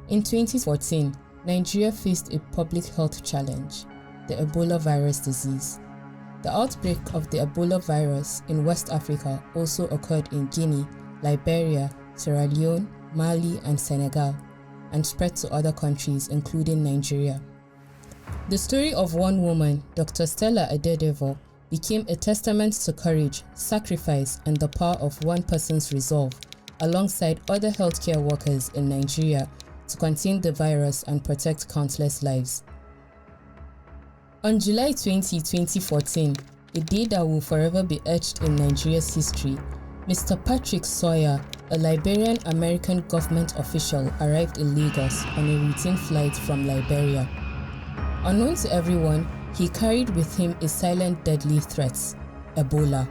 In 2014, Nigeria faced a public health challenge, the Ebola virus disease. The outbreak of the Ebola virus in West Africa also occurred in Guinea, Liberia, Sierra Leone, Mali, and Senegal, and spread to other countries including Nigeria. The story of one woman, Dr. Stella Adadevoh, became a testament to courage, sacrifice, and the power of one person's resolve, alongside other healthcare workers in Nigeria, to contain the virus and protect countless lives. On July 20, 2014, a day that will forever be etched in Nigeria's history, Mr. Patrick Sawyer, a Liberian-American government official, arrived in Lagos on a routine flight from Liberia. Unknown to everyone, he carried with him a silent deadly threat, Ebola.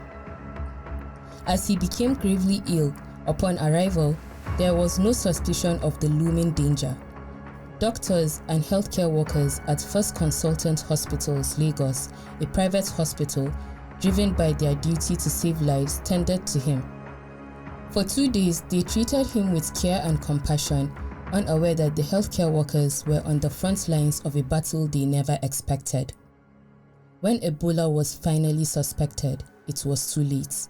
As he became gravely ill upon arrival, there was no suspicion of the looming danger. Doctors and healthcare workers at First Consultant Hospitals, Lagos, a private hospital, driven by their duty to save lives, tended to him. For 2 days, they treated him with care and compassion, unaware that the healthcare workers were on the front lines of a battle they never expected. When Ebola was finally suspected, it was too late.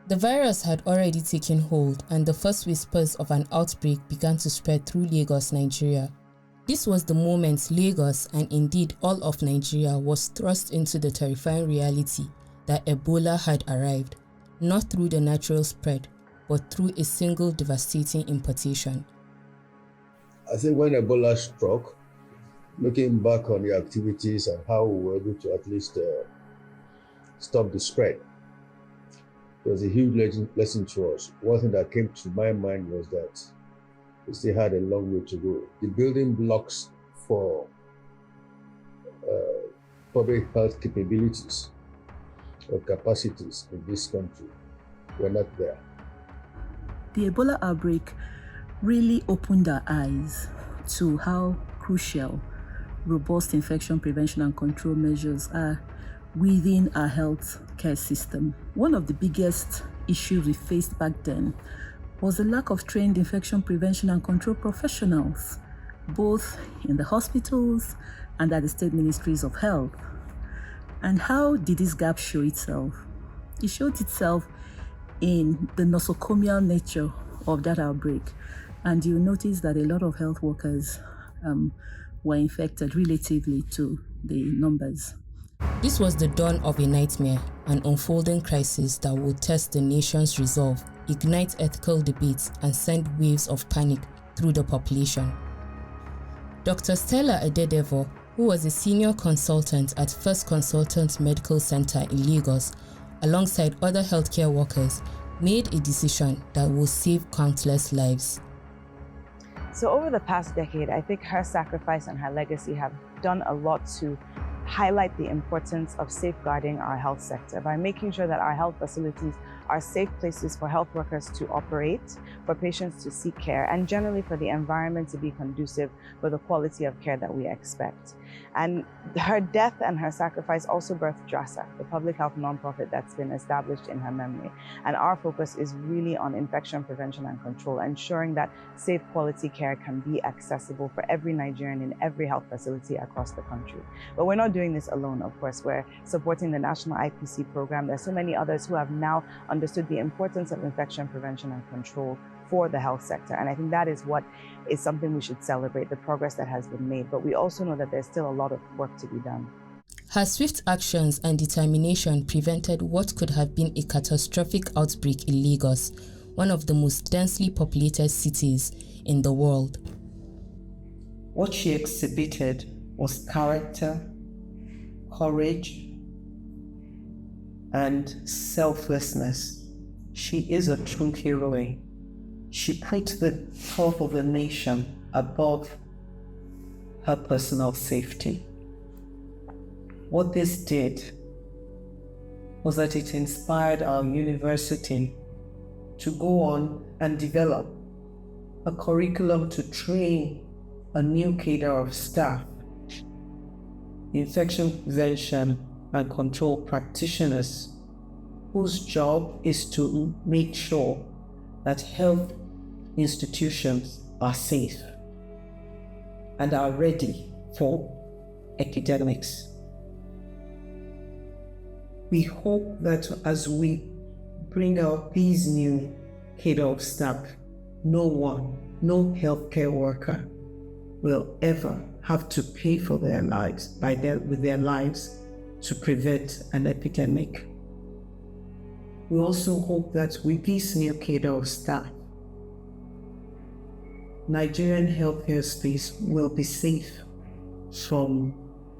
The virus had already taken hold, and the first whispers of an outbreak began to spread through Lagos, Nigeria. This was the moment Lagos, and indeed all of Nigeria, was thrust into the terrifying reality that Ebola had arrived, not through the natural spread, but through a single devastating importation. I think when Ebola struck, looking back on the activities and how we were able to at least stop the spread, it was a huge lesson to us. One thing that came to my mind was that we still had a long way to go. The building blocks for public health capabilities or capacities in this country were not there. The Ebola outbreak really opened our eyes to how crucial robust infection prevention and control measures are within our health care system. One of the biggest issues we faced back then was the lack of trained infection prevention and control professionals, both in the hospitals and at the state ministries of health. And how did this gap show itself? It showed itself in the nosocomial nature of that outbreak. And you'll notice that a lot of health workers were infected relatively to the numbers. This was the dawn of a nightmare, an unfolding crisis that would test the nation's resolve, ignite ethical debates, and send waves of panic through the population. Dr. Stella Adadevoh, who was a senior consultant at First Consultant Medical Center in Lagos, alongside other healthcare workers, made a decision that will save countless lives. So over the past decade, I think her sacrifice and her legacy have done a lot to highlight the importance of safeguarding our health sector by making sure that our health facilities are safe places for health workers to operate, for patients to seek care, and generally for the environment to be conducive for the quality of care that we expect. And her death and her sacrifice also birthed JASA, the public health nonprofit that's been established in her memory. And our focus is really on infection prevention and control, ensuring that safe quality care can be accessible for every Nigerian in every health facility across the country. But we're not doing this alone, of course. We're supporting the National IPC program. There's so many others who have now understood the importance of infection prevention and control for the health sector. And I think that is what is something we should celebrate, the progress that has been made. But we also know that there's still a lot of work to be done. Her swift actions and determination prevented what could have been a catastrophic outbreak in Lagos, one of the most densely populated cities in the world. What she exhibited was character, courage, and selflessness. She is a true heroine. She put the health of the nation above her personal safety. What this did was that it inspired our university to go on and develop a curriculum to train a new cadre of staff, infection prevention and control practitioners, whose job is to make sure that health institutions are safe. and are ready for epidemics. We hope that as we bring out these new cadre of staff, no healthcare worker will ever have to pay for their lives with their lives to prevent an epidemic. We also hope that with this new cadre of staff, Nigerian healthcare space will be safe from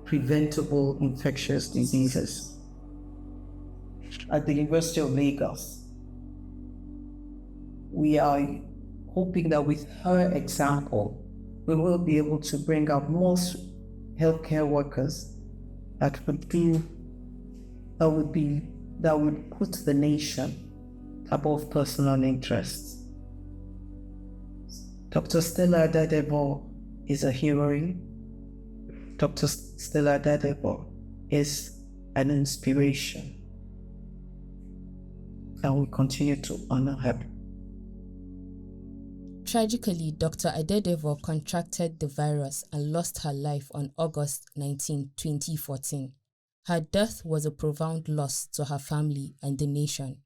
preventable infectious diseases. At the University of Lagos, we are hoping that with her example, we will be able to bring out more healthcare workers that would put the nation above personal interests. Dr. Stella Adadevoh is a heroine. Dr. Stella Adadevoh is an inspiration, and we continue to honor her. Tragically, Dr. Adadevoh contracted the virus and lost her life on August 19, 2014. Her death was a profound loss to her family and the nation.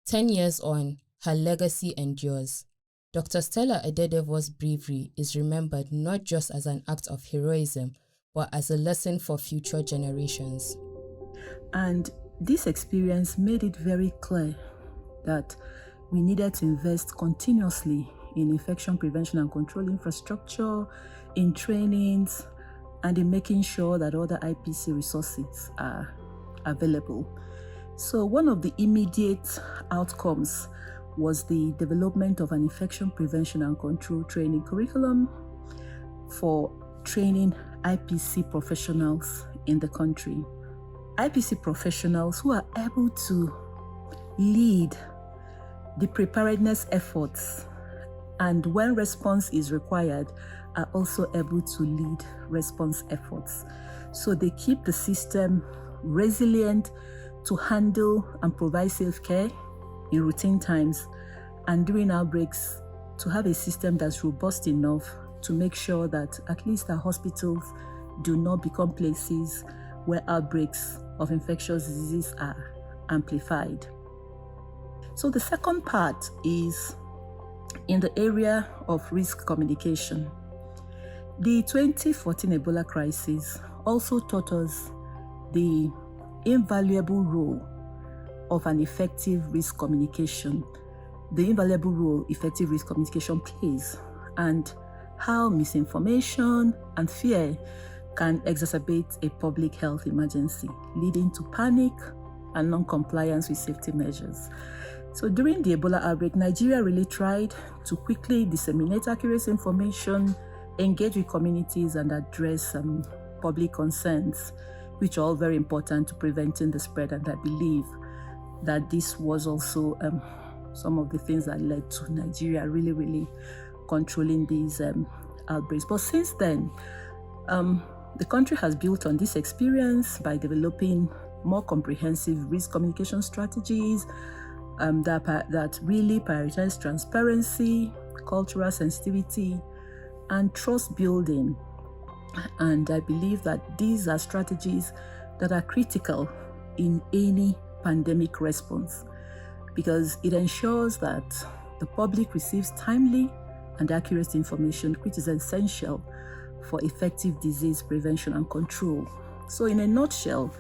10 years on, her legacy endures. Dr. Stella Adadevoh's bravery is remembered not just as an act of heroism, but as a lesson for future generations. And this experience made it very clear that we needed to invest continuously in infection prevention and control infrastructure, in trainings, and in making sure that other IPC resources are available. So one of the immediate outcomes was the development of an infection prevention and control training curriculum for training IPC professionals in the country. IPC professionals who are able to lead the preparedness efforts, and when response is required, are also able to lead response efforts. So they keep the system resilient to handle and provide safe care in routine times, and during outbreaks to have a system that's robust enough to make sure that at least our hospitals do not become places where outbreaks of infectious diseases are amplified. So the second part is in the area of risk communication. The 2014 Ebola crisis also taught us the invaluable role of an effective risk communication, the invaluable role effective risk communication plays, and how misinformation and fear can exacerbate a public health emergency, leading to panic and non-compliance with safety measures. So during the Ebola outbreak, Nigeria really tried to quickly disseminate accurate information, engage with communities, and address public concerns, which are all very important to preventing the spread. And I believe that this was also some of the things that led to Nigeria really controlling these outbreaks. But since then, the country has built on this experience by developing more comprehensive risk communication strategies that really prioritize transparency, cultural sensitivity, and trust building. And I believe that these are strategies that are critical in any pandemic response, because it ensures that the public receives timely and accurate information, which is essential for effective disease prevention and control. So in a nutshell,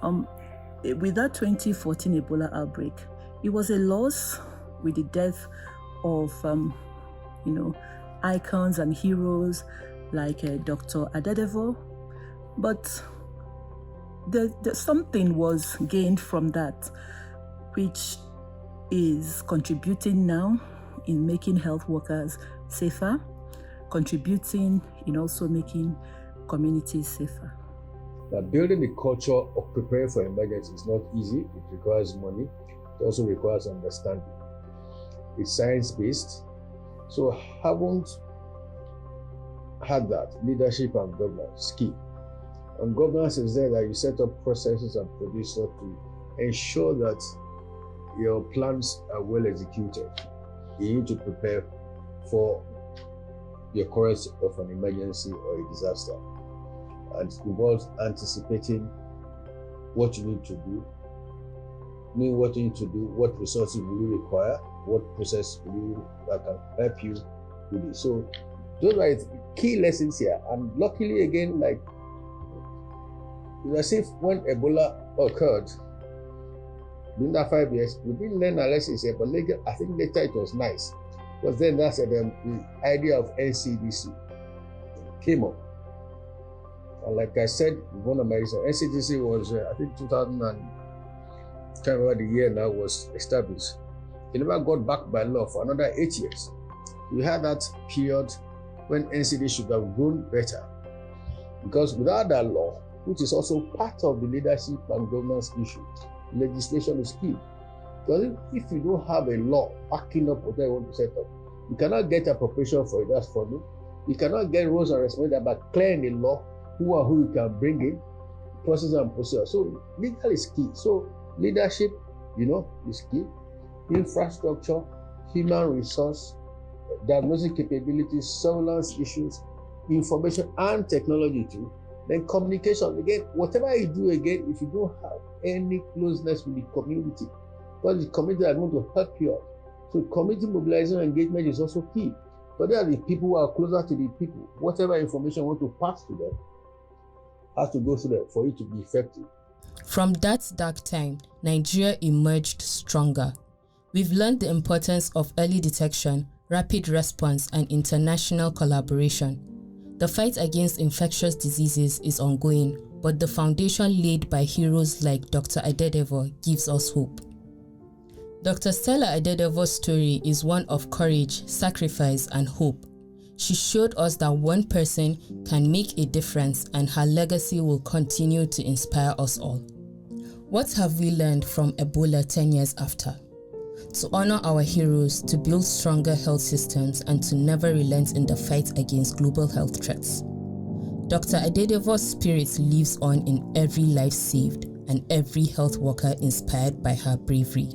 with that 2014 Ebola outbreak, it was a loss with the death of icons and heroes like Dr. Adadevoh, but something was gained from that, which is contributing now in making health workers safer, contributing in also making communities safer. But building the culture of preparing for emergency is not easy. It requires money. It also requires understanding. It's science-based. So haven't had that. Leadership and governance is key. And governance is there that you set up processes and procedures to ensure that your plans are well executed. You need to prepare for the occurrence of an emergency or a disaster. And it involves anticipating what you need to do, knowing what you need to do, what resources will you require, what process will you that can help you with it. So those are key lessons here. And luckily again, like it's as if when Ebola occurred, during that 5 years, we didn't learn our lessons here, but later, I think later it was nice. Because then that's the idea of NCDC came up. And like I said, one of my reasons, NCDC was, I think 2000 and, I can't remember the year now, was established. It never got back by law for another 8 years. We had that period when NCDC should have grown better. Because without that law, which is also part of the leadership and governance issue, legislation is key. Because if you don't have a law backing up what you want to set up, you cannot get appropriation for it, that's for me. You cannot get roles and responsibilities by clearing the law, who you can bring in, process and procedure. So legal is key. So leadership, is key. Infrastructure, human resource, diagnostic capabilities, surveillance issues, information and technology too. Then communication, again, whatever you do again, if you don't have any closeness with the community, because the community are going to help you out. So community mobilization and engagement is also key. But there are the people who are closer to the people. Whatever information you want to pass to them has to go through them for it to be effective. From that dark time, Nigeria emerged stronger. We've learned the importance of early detection, rapid response, and international collaboration. The fight against infectious diseases is ongoing, but the foundation laid by heroes like Dr. Adadevoh gives us hope. Dr. Stella Adadevoh's story is one of courage, sacrifice, and hope. She showed us that one person can make a difference and her legacy will continue to inspire us all. What have we learned from Ebola 10 years after? To honor our heroes, to build stronger health systems, and to never relent in the fight against global health threats. Dr. Adadevoh's spirit lives on in every life saved and every health worker inspired by her bravery.